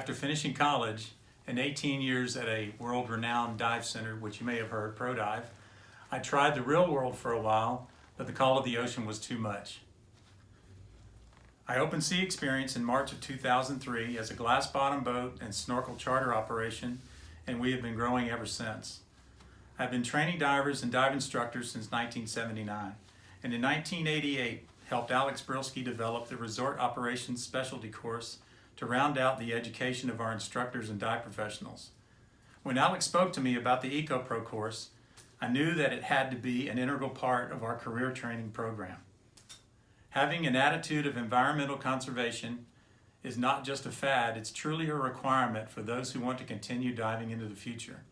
After finishing college and 18 years at a world-renowned dive center, which you may have heard, Pro Dive, I tried the real world for a while, but the call of the ocean was too much. I opened SeaXP in March of 2003 as a glass bottom boat and snorkel charter operation, and we have been growing ever since. I've been training divers and dive instructors since 1979, and in 1988 helped Alex Brilski develop the Resort Operations Specialty course to round out the education of our instructors and dive professionals. When Alex spoke to me about the EcoPro course, I knew that it had to be an integral part of our career training program. Having an attitude of environmental conservation is not just a fad, it's truly a requirement for those who want to continue diving into the future.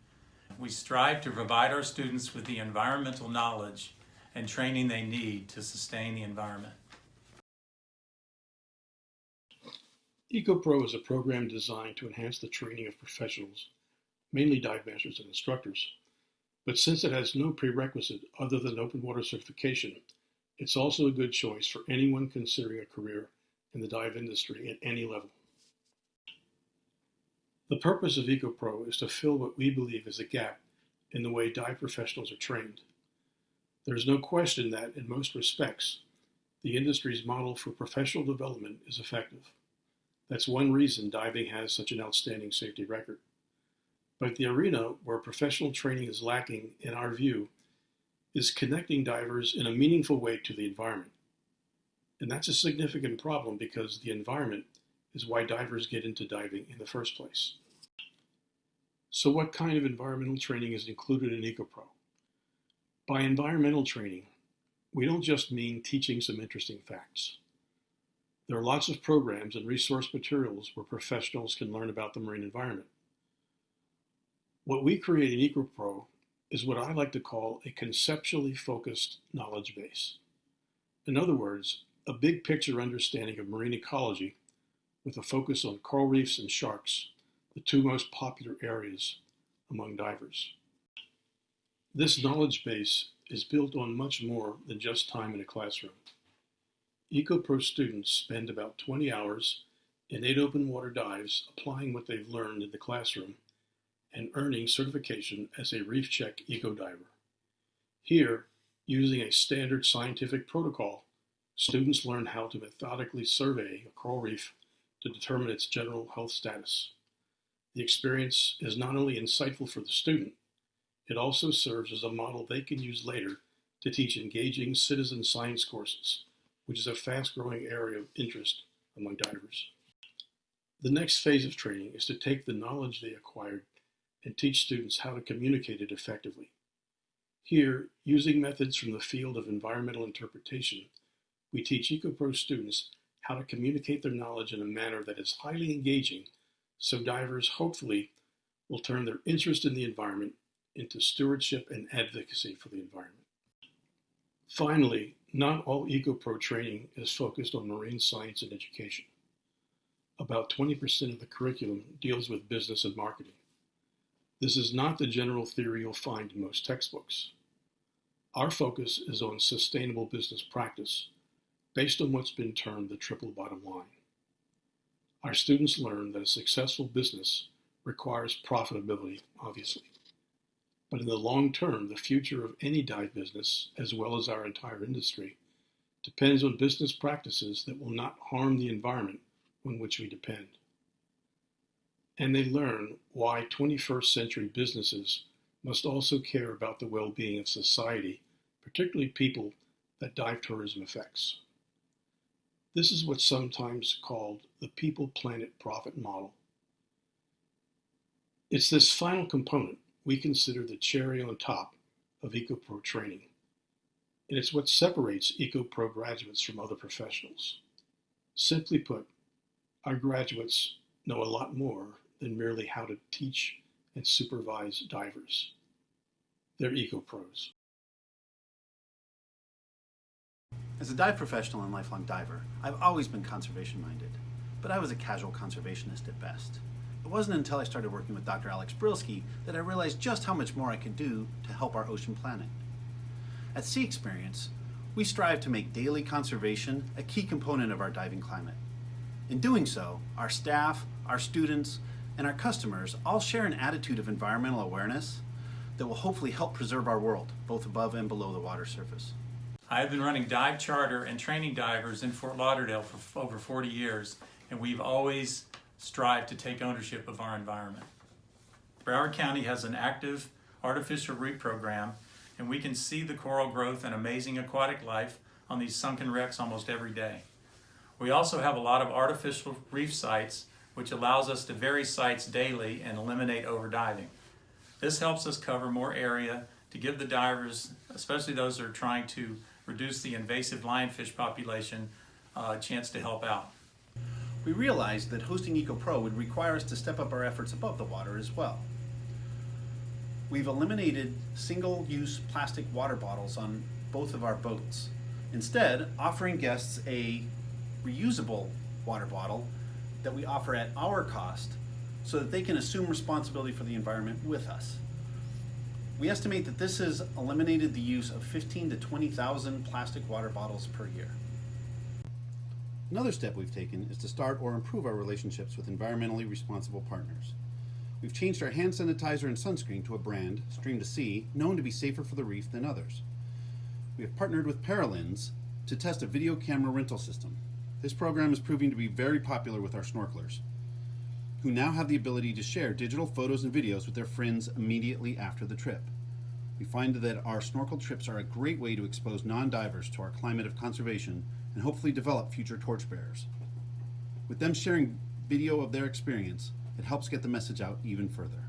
We strive to provide our students with the environmental knowledge and training they need to sustain the environment. EcoPro is a program designed to enhance the training of professionals, mainly dive masters and instructors. But since it has no prerequisite other than open water certification, it's also a good choice for anyone considering a career in the dive industry at any level. The purpose of EcoPro is to fill what we believe is a gap in the way dive professionals are trained. There's no question that, in most respects, the industry's model for professional development is effective. That's one reason diving has such an outstanding safety record. But the arena where professional training is lacking, in our view, is connecting divers in a meaningful way to the environment. And that's a significant problem because the environment is why divers get into diving in the first place. So what kind of environmental training is included in EcoPro? By environmental training, we don't just mean teaching some interesting facts. There are lots of programs and resource materials where professionals can learn about the marine environment. What we create in EcoPro is what I like to call a conceptually focused knowledge base. In other words, a big picture understanding of marine ecology with a focus on coral reefs and sharks, the two most popular areas among divers. This knowledge base is built on much more than just time in a classroom. EcoPro students spend about 20 hours in 8 open water dives applying what they've learned in the classroom and earning certification as a Reef Check Eco Diver. Here, using a standard scientific protocol, students learn how to methodically survey a coral reef to determine its general health status. The experience is not only insightful for the student, it also serves as a model they can use later to teach engaging citizen science courses, which is a fast-growing area of interest among divers. The next phase of training is to take the knowledge they acquired and teach students how to communicate it effectively. Here, using methods from the field of environmental interpretation, we teach EcoPro students how to communicate their knowledge in a manner that is highly engaging, so divers hopefully will turn their interest in the environment into stewardship and advocacy for the environment. Finally, not all EcoPro training is focused on marine science and education. About 20% of the curriculum deals with business and marketing. This is not the general theory you'll find in most textbooks. Our focus is on sustainable business practice, based on what's been termed the triple bottom line. Our students learn that a successful business requires profitability, obviously. But in the long term, the future of any dive business, as well as our entire industry, depends on business practices that will not harm the environment on which we depend. And they learn why 21st century businesses must also care about the well-being of society, particularly people that dive tourism affects. This is what's sometimes called the people, planet, profit model. It's this final component we consider the cherry on top of EcoPro training, and it's what separates EcoPro graduates from other professionals. Simply put, our graduates know a lot more than merely how to teach and supervise divers. They're EcoPros. As a dive professional and lifelong diver, I've always been conservation-minded, but I was a casual conservationist at best. It wasn't until I started working with Dr. Alex Brilski that I realized just how much more I could do to help our ocean planet. At SeaXP, we strive to make daily conservation a key component of our diving climate. In doing so, our staff, our students, and our customers all share an attitude of environmental awareness that will hopefully help preserve our world, both above and below the water surface. I have been running dive charter and training divers in Fort Lauderdale for over 40 years, and we've always strived to take ownership of our environment. Broward County has an active artificial reef program, and we can see the coral growth and amazing aquatic life on these sunken wrecks almost every day. We also have a lot of artificial reef sites, which allows us to vary sites daily and eliminate overdiving. This helps us cover more area to give the divers, especially those that are trying to reduce the invasive lionfish population, a chance to help out. We realized that hosting EcoPro would require us to step up our efforts above the water as well. We've eliminated single-use plastic water bottles on both of our boats, instead offering guests a reusable water bottle that we offer at our cost so that they can assume responsibility for the environment with us. We estimate that this has eliminated the use of 15 to 20,000 plastic water bottles per year. Another step we've taken is to start or improve our relationships with environmentally responsible partners. We've changed our hand sanitizer and sunscreen to a brand, Stream to Sea, known to be safer for the reef than others. We have partnered with Paralins to test a video camera rental system. This program is proving to be very popular with our snorkelers, who now have the ability to share digital photos and videos with their friends immediately after the trip. We find that our snorkel trips are a great way to expose non-divers to our climate of conservation and hopefully develop future torchbearers. With them sharing video of their experience, it helps get the message out even further.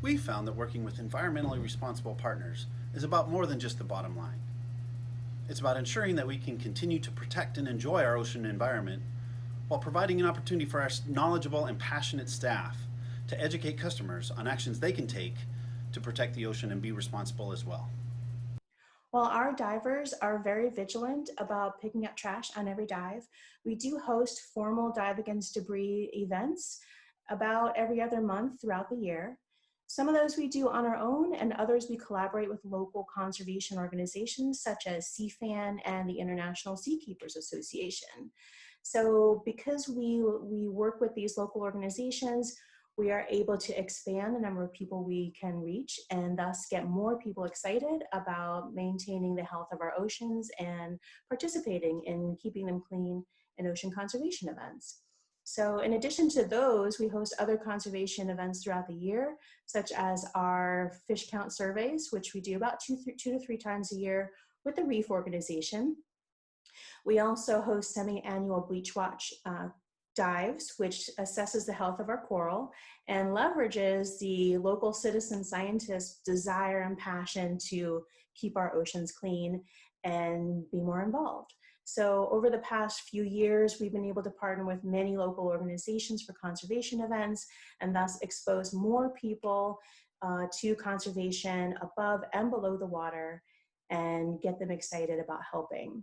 We found that working with environmentally responsible partners is about more than just the bottom line. It's about ensuring that we can continue to protect and enjoy our ocean environment while providing an opportunity for our knowledgeable and passionate staff to educate customers on actions they can take to protect the ocean and be responsible as well. While our divers are very vigilant about picking up trash on every dive, we do host formal dive against debris events about every other month throughout the year. Some of those we do on our own, and others we collaborate with local conservation organizations such as CFAN and the International Seakeepers Association. So because we work with these local organizations, we are able to expand the number of people we can reach and thus get more people excited about maintaining the health of our oceans and participating in keeping them clean in ocean conservation events. So in addition to those, we host other conservation events throughout the year, such as our fish count surveys, which we do about two to three times a year with the Reef Organization. We also host semi-annual Bleach Watch dives, which assesses the health of our coral and leverages the local citizen scientists' desire and passion to keep our oceans clean and be more involved. So over the past few years, we've been able to partner with many local organizations for conservation events and thus expose more people to conservation above and below the water and get them excited about helping.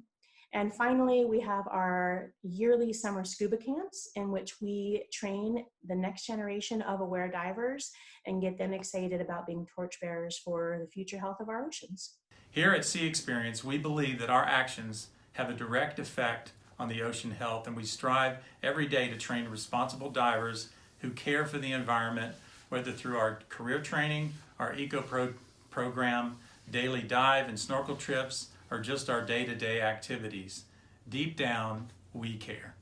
And finally, we have our yearly summer scuba camps in which we train the next generation of aware divers and get them excited about being torchbearers for the future health of our oceans. Here at Sea Experience, we believe that our actions have a direct effect on the ocean health, and we strive every day to train responsible divers who care for the environment, whether through our career training, our EcoPro program, daily dive and snorkel trips, or just our day-to-day activities. Deep down, we care.